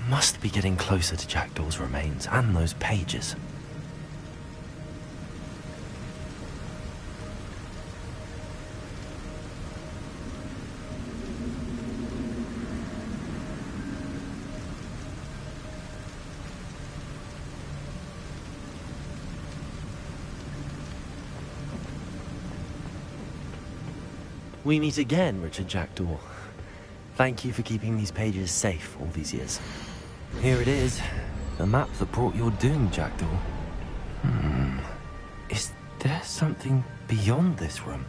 must be getting closer to Jackdaw's remains and those pages. We meet again, Richard Jackdaw. Thank you for keeping these pages safe all these years. Here it is, the map that brought your doom, Jackdaw. Is there something beyond this room?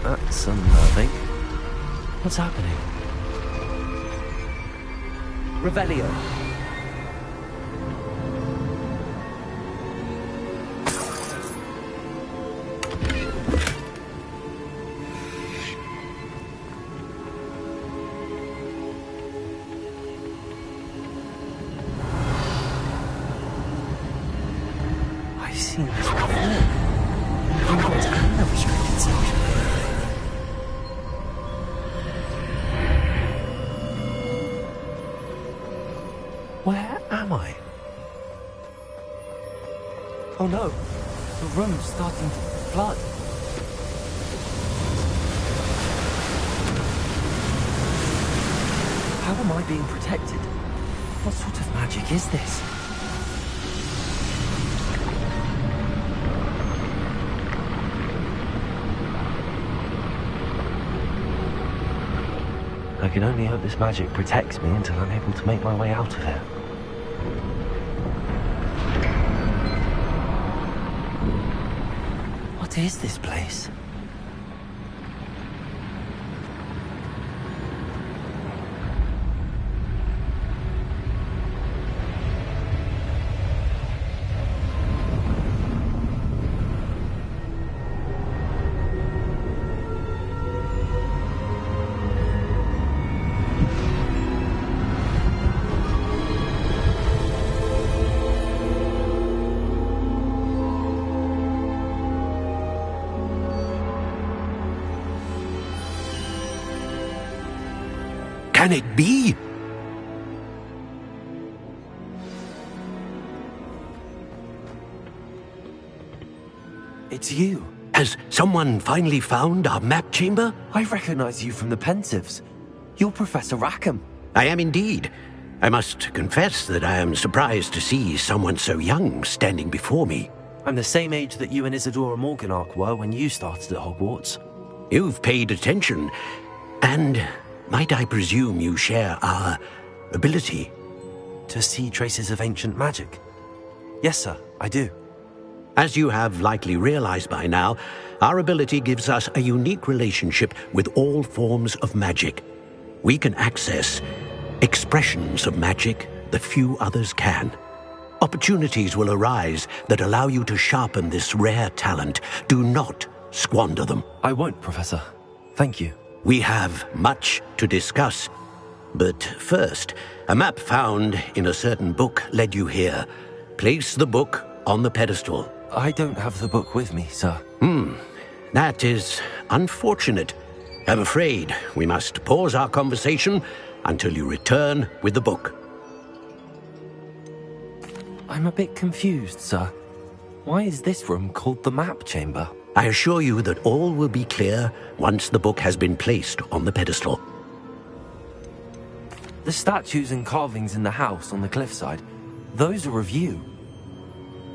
That's unnerving. What's happening? Revelio. I've seen this before. Hogwarts and the restricted section. Where am I? Oh no, the room's starting to flood. How am I being protected? What sort of magic is this? I can only hope this magic protects me until I'm able to make my way out of here. What is this place? can it be? It's you. Has someone finally found our map chamber? I recognize you from the Pensives. You're Professor Rackham. I am indeed. I must confess that I am surprised to see someone so young standing before me. I'm the same age that you and Isadora Morganach were when you started at Hogwarts. You've paid attention, and might I presume you share our ability? To see traces of ancient magic? Yes, sir, I do. As you have likely realized by now, our ability gives us a unique relationship with all forms of magic. We can access expressions of magic that few others can. Opportunities will arise that allow you to sharpen this rare talent. Do not squander them. I won't, Professor. Thank you. We have much to discuss. But first, a map found in a certain book led you here. Place the book on the pedestal. I don't have the book with me, sir. That is unfortunate. I'm afraid we must pause our conversation until you return with the book. I'm a bit confused, sir. Why is this room called the map chamber? I assure you that all will be clear once the book has been placed on the pedestal. The statues and carvings in the house on the cliffside, those are of you.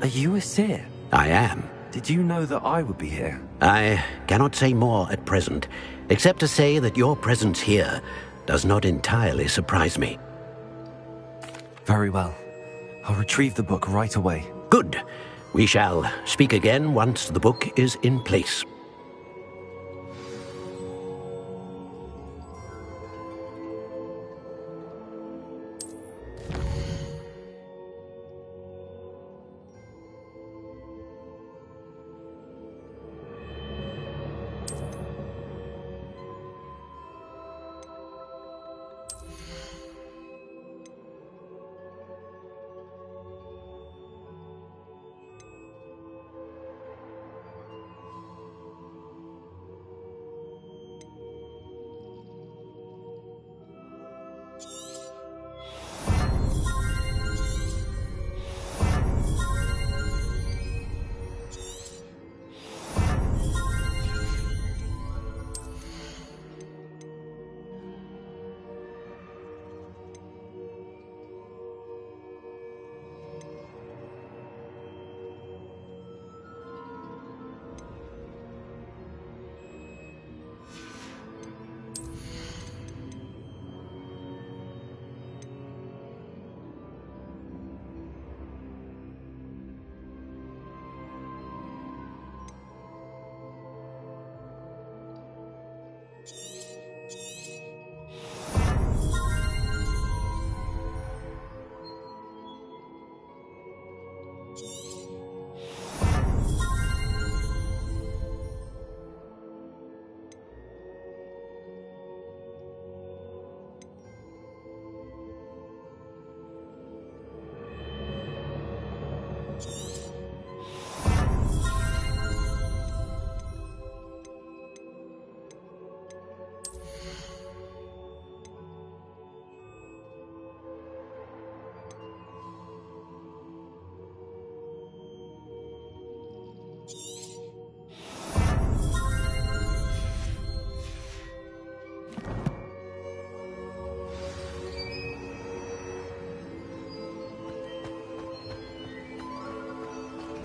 Are you a seer? I am. Did you know that I would be here? I cannot say more at present, except to say that your presence here does not entirely surprise me. Very well. I'll retrieve the book right away. Good. We shall speak again once the book is in place.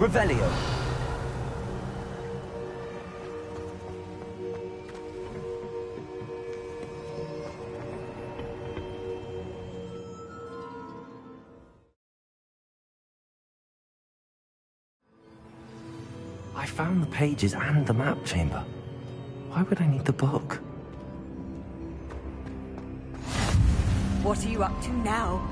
Revelio. I found the pages and the map chamber. Why would I need the book? What are you up to now?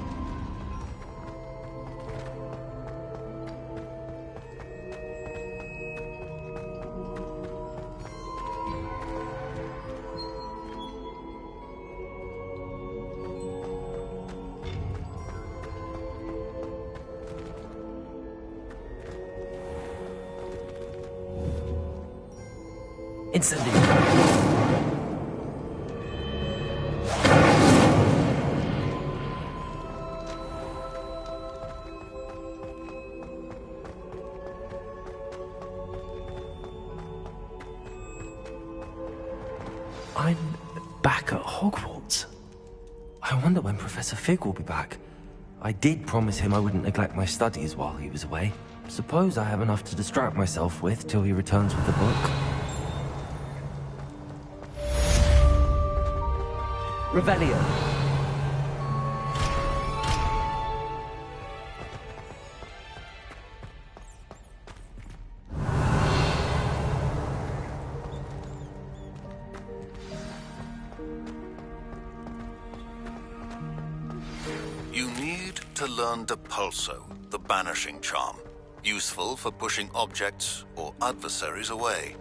Incendio. I'm back at Hogwarts. I wonder when Professor Fig will be back. I did promise him I wouldn't neglect my studies while he was away. Suppose I have enough to distract myself with till he returns with the book. Revelio. You need to learn Depulso, the banishing charm. Useful for pushing objects or adversaries away.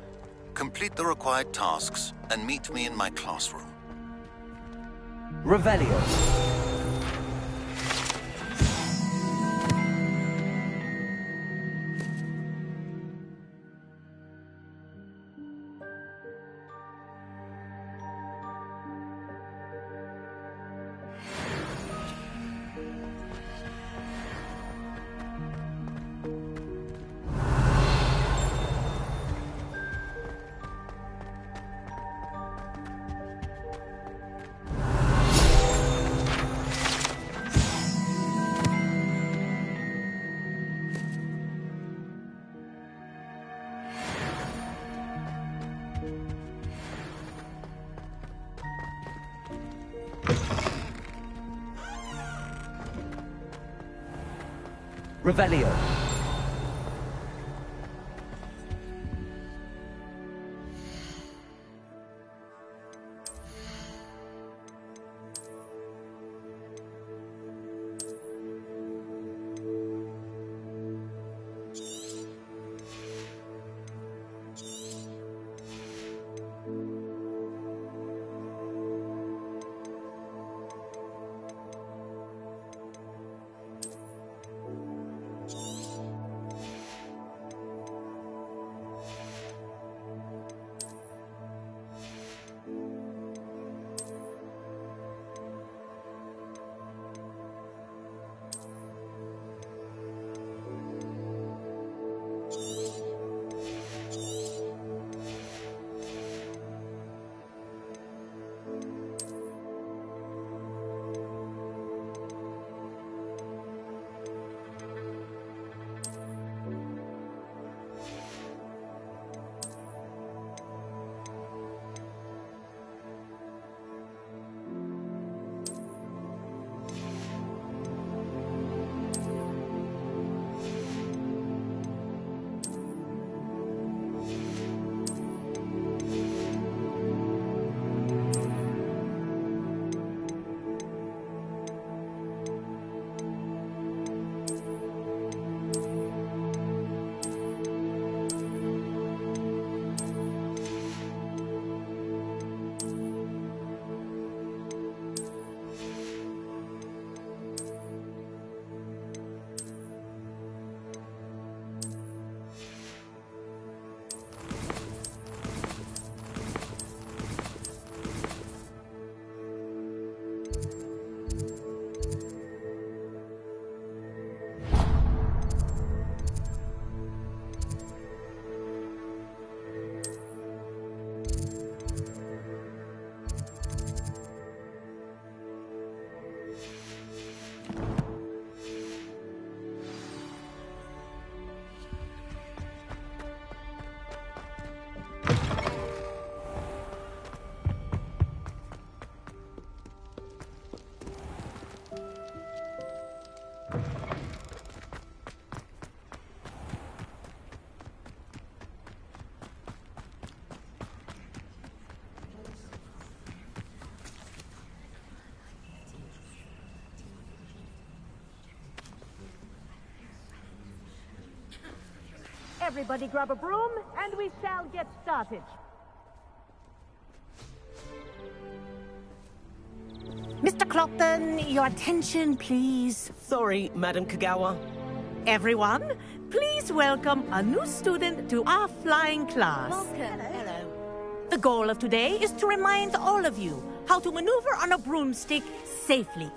Complete the required tasks and meet me in my classroom. Revelio. Revelio. Everybody grab a broom, and we shall get started. Mr. Clopton, your attention, please. Sorry, Madam Kagawa. Everyone, please welcome a new student to our flying class. Welcome. Hello. The goal of today is to remind all of you how to maneuver on a broomstick safely,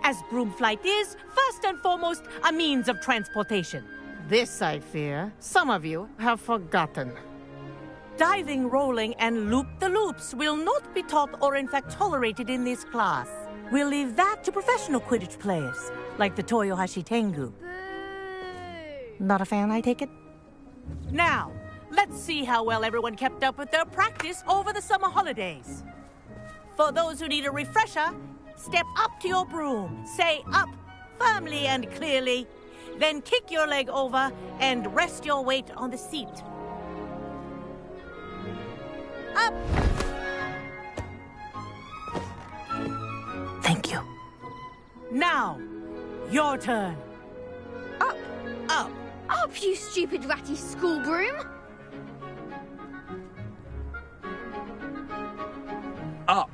as broom flight is, first and foremost, a means of transportation. This, I fear, some of you have forgotten. Diving, rolling, and loop-the-loops will not be taught or in fact tolerated in this class. We'll leave that to professional Quidditch players, like the Toyohashi Tengu. Not a fan, I take it? Now, let's see how well everyone kept up with their practice over the summer holidays. For those who need a refresher, step up to your broom, say up firmly and clearly, then kick your leg over and rest your weight on the seat. Up! Thank you. Now, your turn. Up! Up! Up, you stupid ratty school broom! Up.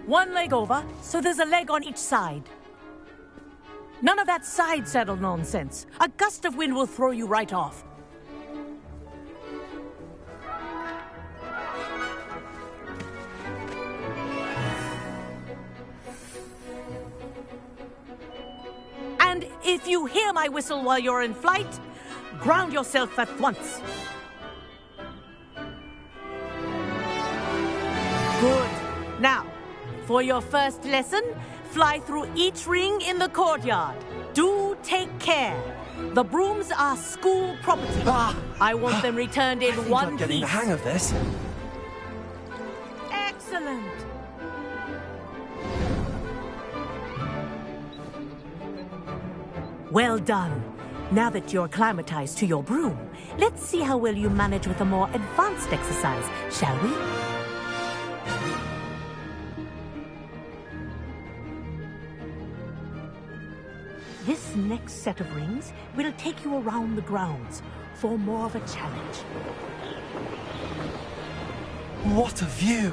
One leg over, so there's a leg on each side. None of that side saddle nonsense. A gust of wind will throw you right off. And if you hear my whistle while you're in flight, ground yourself at once. Good. Now, for your first lesson, fly through each ring in the courtyard. Do take care. The brooms are school property. I want them returned in one I'm getting piece. the hang of this. Excellent. Well done. Now that you're acclimatized to your broom, let's see how well you manage with a more advanced exercise, shall we? This next set of rings will take you around the grounds for more of a challenge. What a view!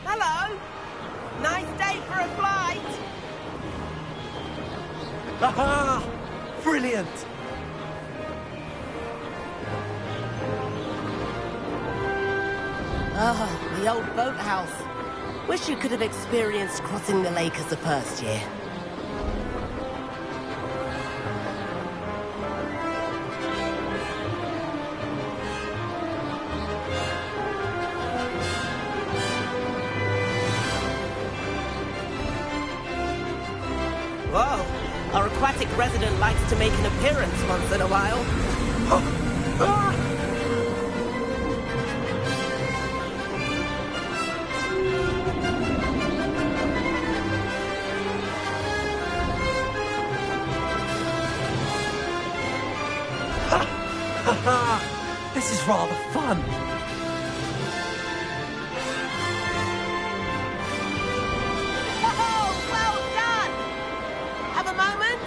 Hello! Nice day for a flight! Aha! Brilliant! Ah, the old boathouse. Wish you could have experienced crossing the lake as the first year. Whoa, our aquatic resident likes to make an appearance once in a while. This is rather fun. Oh, well done! Have a moment?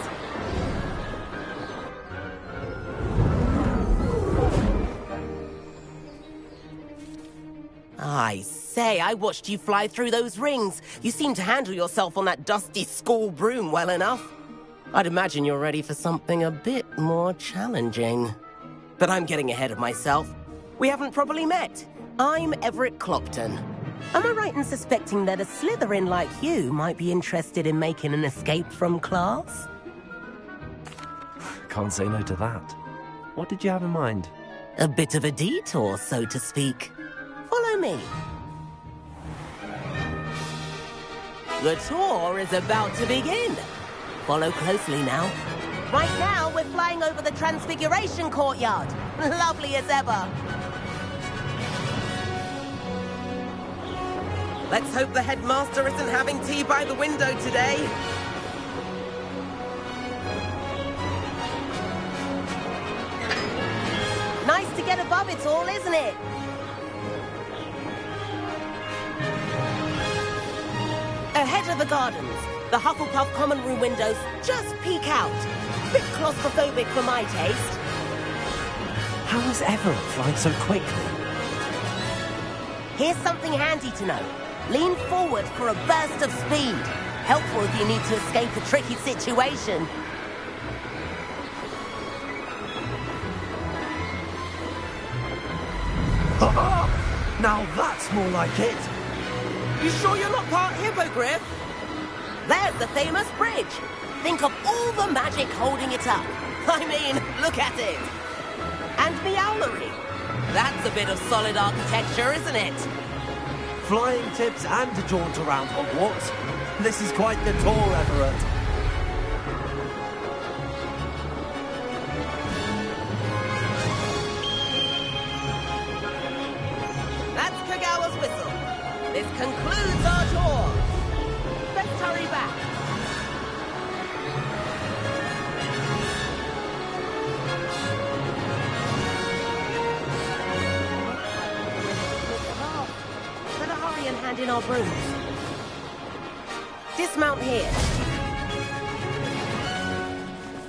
I say, I watched you fly through those rings. You seem to handle yourself on that dusty school broom well enough. I'd imagine you're ready for something a bit more challenging. But I'm getting ahead of myself. We haven't properly met. I'm Everett Clopton. Am I right in suspecting that a Slytherin like you might be interested in making an escape from class? Can't say no to that. What did you have in mind? A bit of a detour, so to speak. Follow me. The tour is about to begin. Follow closely now. Right now, we're flying over the Transfiguration Courtyard. Lovely as ever. Let's hope the headmaster isn't having tea by the window today. Nice to get above it all, isn't it? Ahead of the gardens, the Hufflepuff common room windows just peek out. Bit claustrophobic for my taste. How is Everett flying so quickly? Here's something handy to know. Lean forward for a burst of speed. Helpful if you need to escape a tricky situation. Now that's more like it. You sure you're not part hippogriff? There's the famous bridge. Think of all the magic holding it up. I mean, look at it. And the owlery. That's a bit of solid architecture, isn't it? Flying tips and a jaunt around Hogwarts. This is quite the tour, Everett. That's Kagawa's whistle. This concludes our tour. Let's hurry back. Better hurry and hand in our brooms. Dismount here.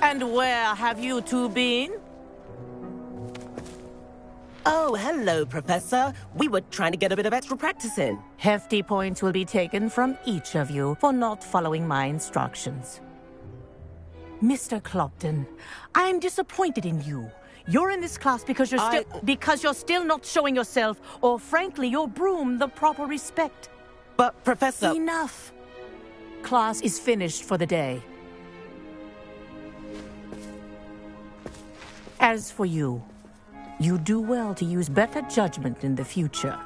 And where have you two been? Oh, hello, Professor. We were trying to get a bit of extra practice in. Hefty points will be taken from each of you for not following my instructions. Mr. Clopton, I'm disappointed in you. You're in this class because you're still not showing yourself, or frankly, your broom the proper respect. But, Professor... Enough. Class is finished for the day. As for you, you do well to use better judgment in the future.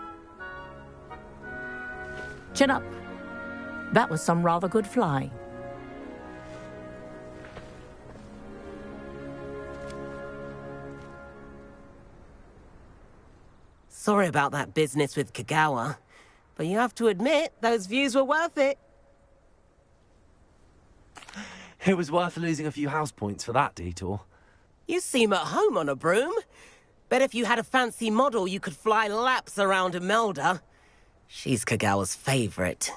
Chin up. That was some rather good flying. Sorry about that business with Kagawa, but you have to admit, those views were worth it. It was worth losing a few house points for that detour. You seem at home on a broom. Bet if you had a fancy model, you could fly laps around Imelda. She's Kagawa's favorite.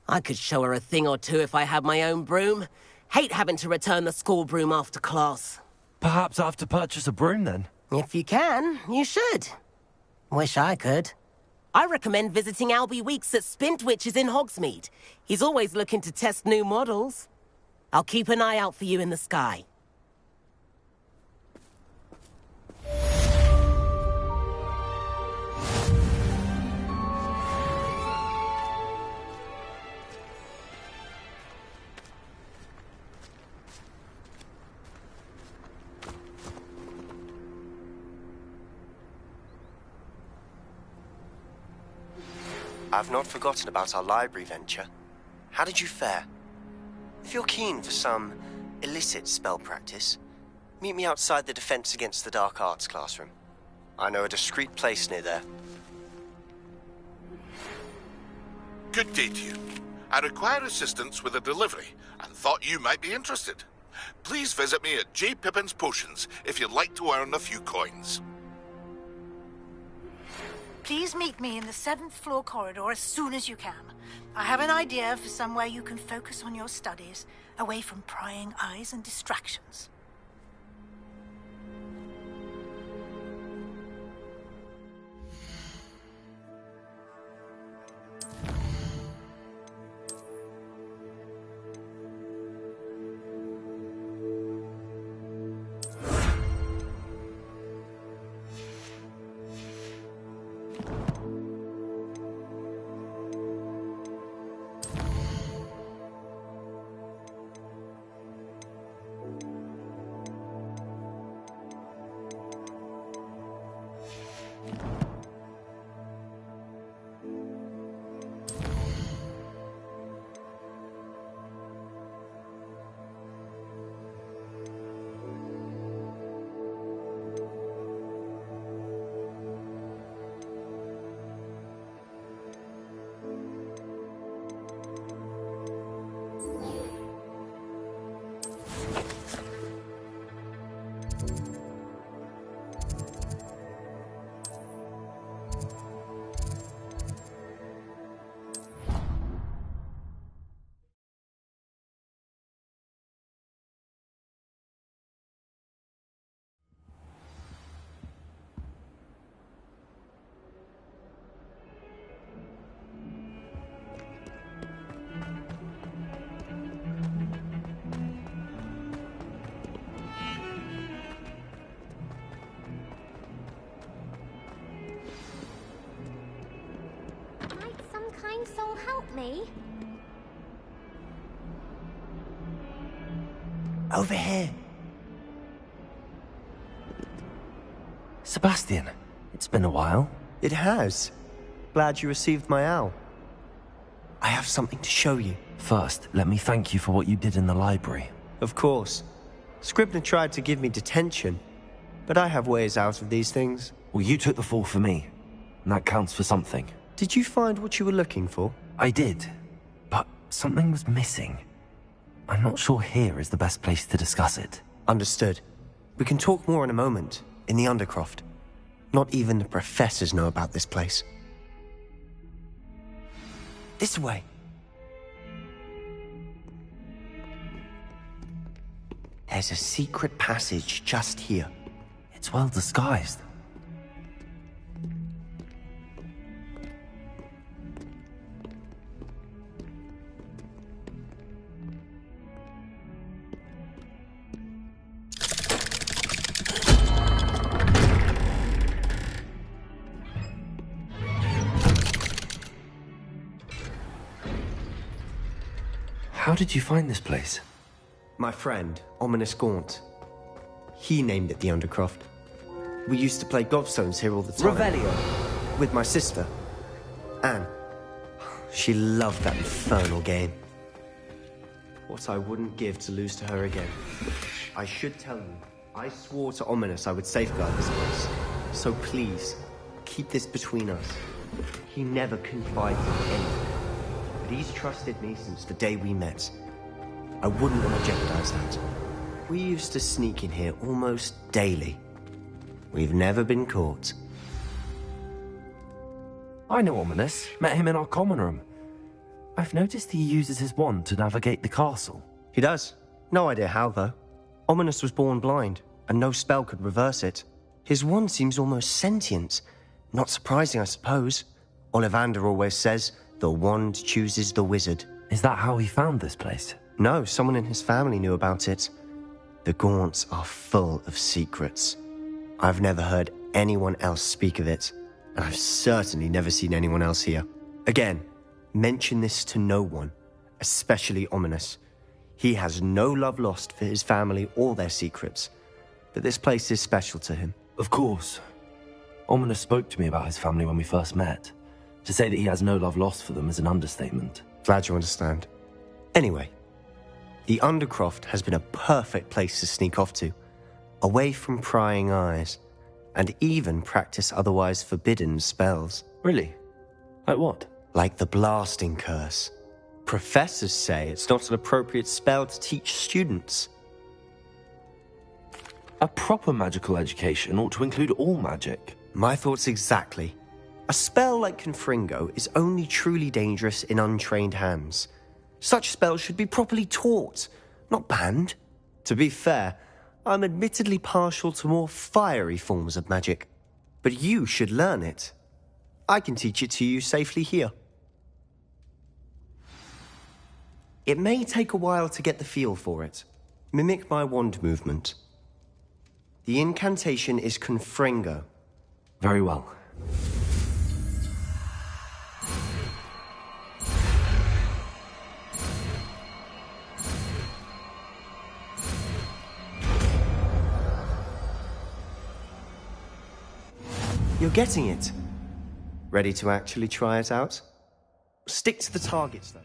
I could show her a thing or two if I had my own broom. Hate having to return the school broom after class. Perhaps I have to purchase a broom then. If you can, you should. Wish I could. I recommend visiting Albie Weeks at Spintwitches in Hogsmeade. He's always looking to test new models. I'll keep an eye out for you in the sky. I've not forgotten about our library venture. How did you fare? If you're keen for some illicit spell practice, meet me outside the Defense Against the Dark Arts classroom. I know a discreet place near there. Good day to you. I require assistance with a delivery and thought you might be interested. Please visit me at J. Pippin's Potions if you'd like to earn a few coins. Please meet me in the 7th floor corridor as soon as you can. I have an idea for somewhere you can focus on your studies, away from prying eyes and distractions. Soul help me? Over here. Sebastian, it's been a while. It has. Glad you received my owl. I have something to show you. First, let me thank you for what you did in the library. Of course. Scribner tried to give me detention, but I have ways out of these things. Well, you took the fall for me, and that counts for something. Did you find what you were looking for? I did, but something was missing. I'm not sure here is the best place to discuss it. Understood. We can talk more in a moment, in the Undercroft. Not even the professors know about this place. This way. There's a secret passage just here. It's well disguised. How did you find this place? My friend, Ominous Gaunt. He named it the Undercroft. We used to play gobstones here all the time. Revelio. With my sister, Anne. She loved that infernal game. What I wouldn't give to lose to her again. I should tell you, I swore to Ominous I would safeguard this place. So please, keep this between us. He never confided in anything. But he's trusted me since the day we met. I wouldn't want to jeopardize that. We used to sneak in here almost daily. We've never been caught. I know Ominous. Met him in our common room. I've noticed he uses his wand to navigate the castle. He does. No idea how, though. Ominous was born blind, and no spell could reverse it. His wand seems almost sentient. Not surprising, I suppose. Ollivander always says, the wand chooses the wizard. Is that how he found this place? No, someone in his family knew about it. The Gaunts are full of secrets. I've never heard anyone else speak of it, and I've certainly never seen anyone else here. Again, mention this to no one, especially Ominous. He has no love lost for his family or their secrets, but this place is special to him. Of course. Ominous spoke to me about his family when we first met. To say that he has no love lost for them is an understatement. Glad you understand. Anyway, the Undercroft has been a perfect place to sneak off to, away from prying eyes, and even practice otherwise forbidden spells. Really? Like what? Like the blasting curse. Professors say it's not an appropriate spell to teach students. A proper magical education ought to include all magic. My thoughts exactly. A spell like Confringo is only truly dangerous in untrained hands. Such spells should be properly taught, not banned. To be fair, I'm admittedly partial to more fiery forms of magic. But you should learn it. I can teach it to you safely here. It may take a while to get the feel for it. Mimic my wand movement. The incantation is Confringo. Very well. You're getting it. Ready to actually try it out? Stick to the targets, though.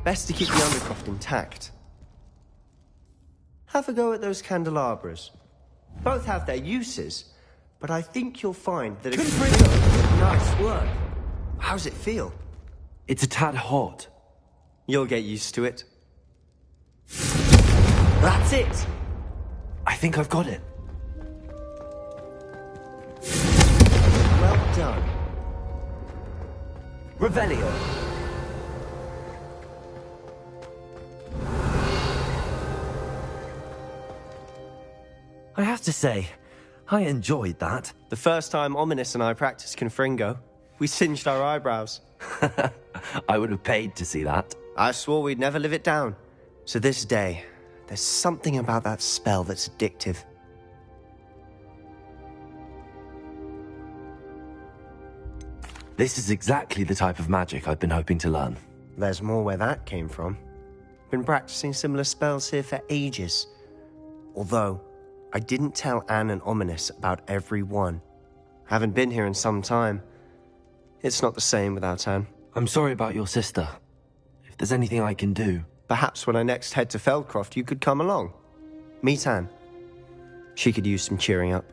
Best to keep the Undercroft intact. Have a go at those candelabras. Both have their uses, but I think you'll find that Nice work. How's it feel? It's a tad hot. You'll get used to it. That's it! I think I've got it. Well done. Revelio. I have to say, I enjoyed that. The first time Ominous and I practiced Confringo, we singed our eyebrows. I would have paid to see that. I swore we'd never live it down. So this day, there's something about that spell that's addictive. This is exactly the type of magic I've been hoping to learn. There's more where that came from. Been practicing similar spells here for ages. Although, I didn't tell Anne and Ominous about every one. Haven't been here in some time. It's not the same without Anne. I'm sorry about your sister. If there's anything I can do... Perhaps when I next head to Feldcroft, you could come along. Meet Anne. She could use some cheering up.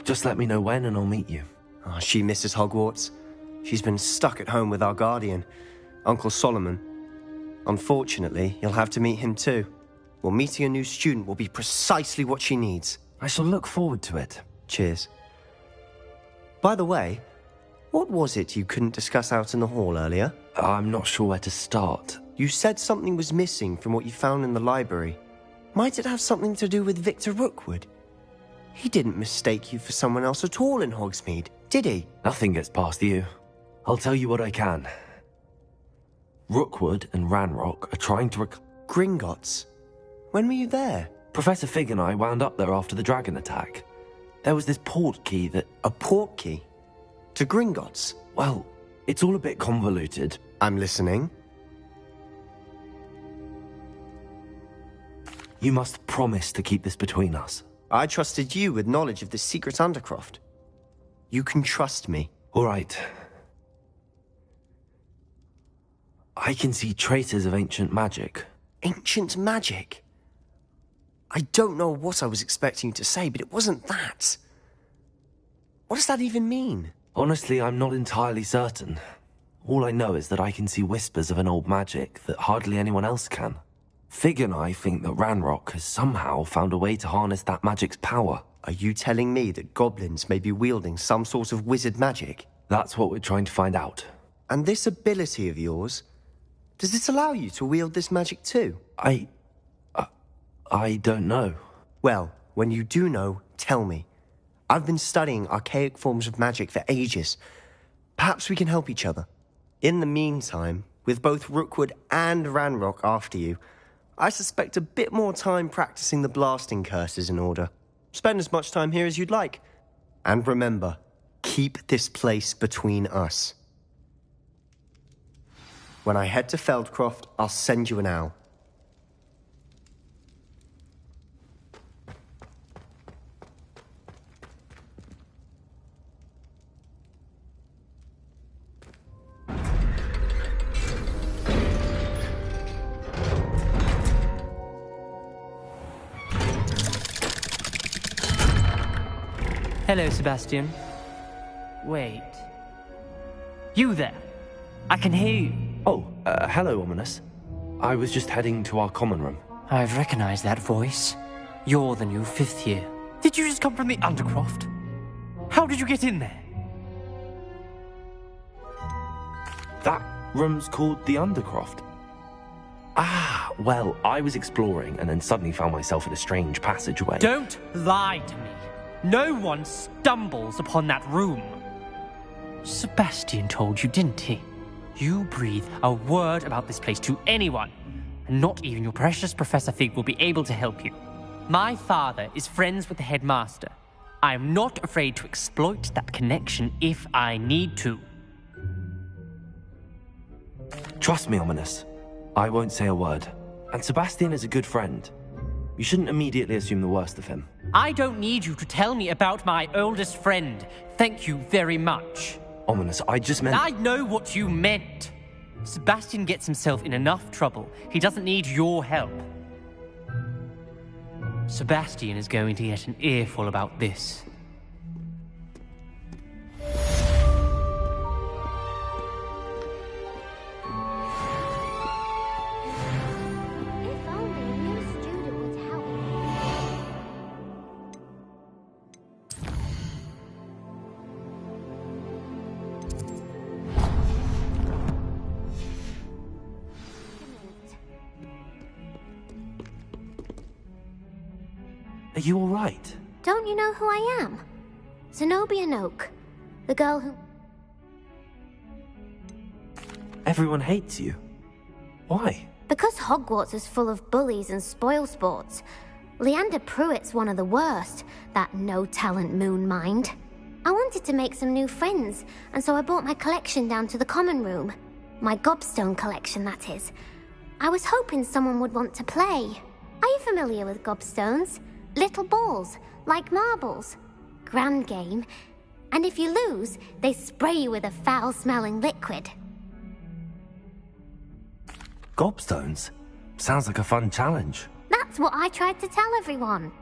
Just let me know when and I'll meet you. Oh, she misses Hogwarts. She's been stuck at home with our guardian, Uncle Solomon. Unfortunately, you'll have to meet him too. Well, meeting a new student will be precisely what she needs. I shall look forward to it. Cheers. By the way, what was it you couldn't discuss out in the hall earlier? I'm not sure where to start. You said something was missing from what you found in the library. Might it have something to do with Victor Rookwood? He didn't mistake you for someone else at all in Hogsmeade, did he? Nothing gets past you. I'll tell you what I can. Rookwood and Ranrock are trying to Gringotts? When were you there? Professor Fig and I wound up there after the dragon attack. There was this port key that... A port key? To Gringotts? Well, it's all a bit convoluted. I'm listening. You must promise to keep this between us. I trusted you with knowledge of the secret Undercroft. You can trust me. All right. I can see traces of ancient magic. Ancient magic? I don't know what I was expecting you to say, but it wasn't that. What does that even mean? Honestly, I'm not entirely certain. All I know is that I can see whispers of an old magic that hardly anyone else can. Fig and I think that Ranrock has somehow found a way to harness that magic's power. Are you telling me that goblins may be wielding some sort of wizard magic? That's what we're trying to find out. And this ability of yours, does it allow you to wield this magic too? I don't know. Well, when you do know, tell me. I've been studying archaic forms of magic for ages. Perhaps we can help each other. In the meantime, with both Rookwood and Ranrock after you, I suspect a bit more time practicing the blasting curse is in order. Spend as much time here as you'd like. And remember, keep this place between us. When I head to Feldcroft, I'll send you an owl. Hello, Sebastian. Wait. You there? I can hear you. Oh, hello, Ominous. I was just heading to our common room. I've recognized that voice. You're the new 5th year. Did you just come from the Undercroft? How did you get in there? That room's called the Undercroft. Ah, well, I was exploring and then suddenly found myself in a strange passageway. Don't lie to me. No one stumbles upon that room. Sebastian told you, didn't he? You breathe a word about this place to anyone, and not even your precious Professor Fig will be able to help you. My father is friends with the headmaster. I am not afraid to exploit that connection if I need to. Trust me, Ominous. I won't say a word. And Sebastian is a good friend. You shouldn't immediately assume the worst of him. I don't need you to tell me about my oldest friend. Thank you very much. Ominous, I just meant... I know what you meant. Sebastian gets himself in enough trouble. He doesn't need your help. Sebastian is going to get an earful about this. If only a new student would help me. Are you all right? Don't you know who I am? Zenobia Noak, the girl who... Everyone hates you. Why? Because Hogwarts is full of bullies and spoilsports. Leander Pruitt's one of the worst, that no-talent moon mind. I wanted to make some new friends, and so I brought my collection down to the common room. My gobstone collection, that is. I was hoping someone would want to play. Are you familiar with gobstones? Little balls, like marbles. Grand game. And if you lose, they spray you with a foul-smelling liquid. Gobstones? Sounds like a fun challenge. That's what I tried to tell everyone.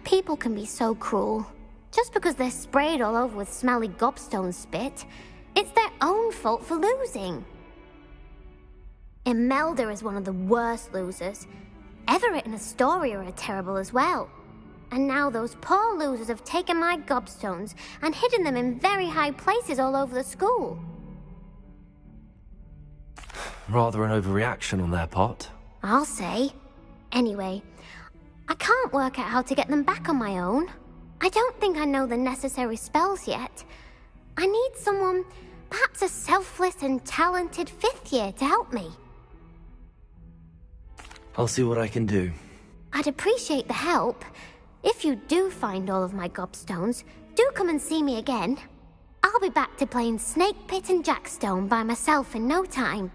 People can be so cruel. Just because they're sprayed all over with smelly gobstone spit, it's their own fault for losing. Imelda is one of the worst losers. Everett and Astoria are terrible as well. And now those poor losers have taken my gobstones and hidden them in very high places all over the school. Rather an overreaction on their part. I'll say. Anyway, I can't work out how to get them back on my own. I don't think I know the necessary spells yet. I need someone, perhaps a selfless and talented fifth year to help me. I'll see what I can do. I'd appreciate the help. If you do find all of my gobstones, do come and see me again. I'll be back to playing Snake Pit and Jackstone by myself in no time.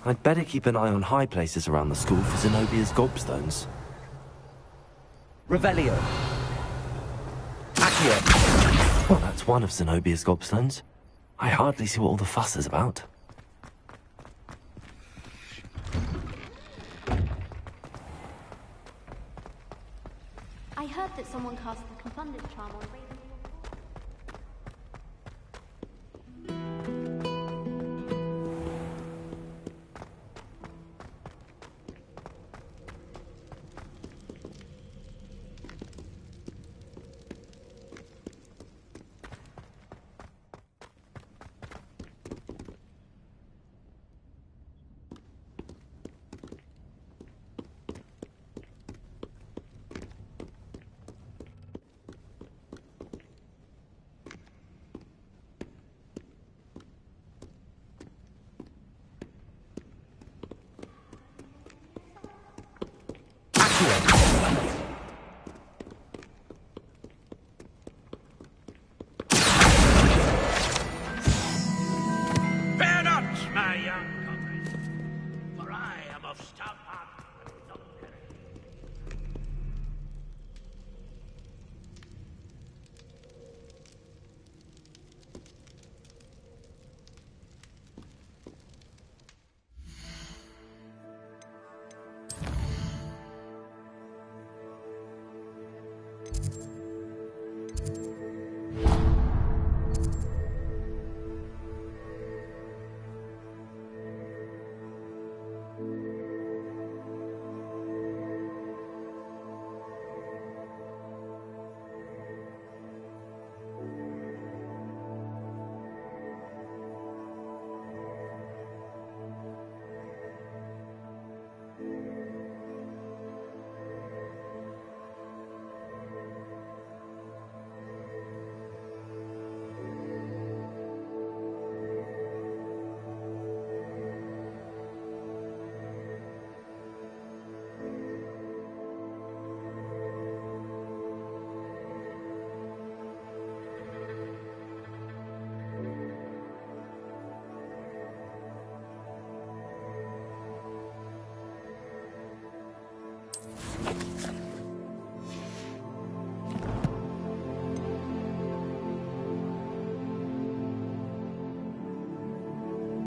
I'd better keep an eye on high places around the school for Zenobia's gobstones. Revelio. Well, that's one of Zenobia's gobstones. I hardly see what all the fuss is about. I heard that someone cast the confounded charm on Raven.